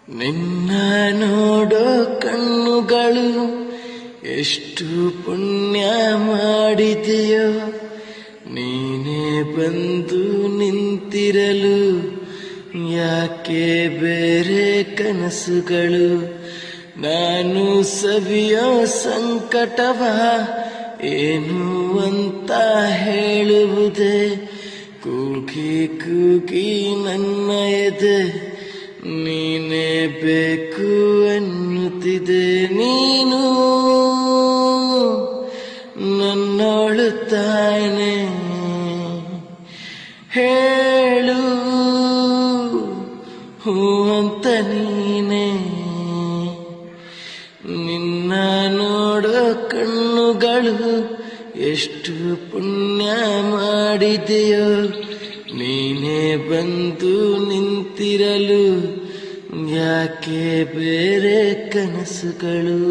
ನಿನ್ನ ನೋಡೋ ಕಣ್ಣುಗಳು ಎಷ್ಟು ಪುಣ್ಯ ಮಾಡಿದೆಯೋ, ನೀನೇ ಬಂದು ನಿಂತಿರಲು ಯಾಕೆ ಬೇರೆ ಕನಸುಗಳು. ನಾನು ಸವಿಯೋ ಸಂಕಟವ ಏನು ಅಂತ ಹೇಳುವುದೇ, ಕೂಗಿ ಕೂಗಿ ನನ್ನ ಎದೆ ನೀನೇ ಬೇಕು ಎನ್ನುತ್ತಿದೆ. ನೀನು ನನ್ನೋಳು ತಾನೆ, ಹೇಳು ಹೂ ಅಂತ ನೀನೆ. ನಿನ್ನ ನೋಡೋ ಕಣ್ಣುಗಳು ಎಷ್ಟು ಪುಣ್ಯ ಮಾಡಿದೆಯೋ, ನೀನೇ ಬಂದು ನಿಂತಿರಲು ಯಾಕೆ ಬೇರೆ ಕನಸುಗಳು.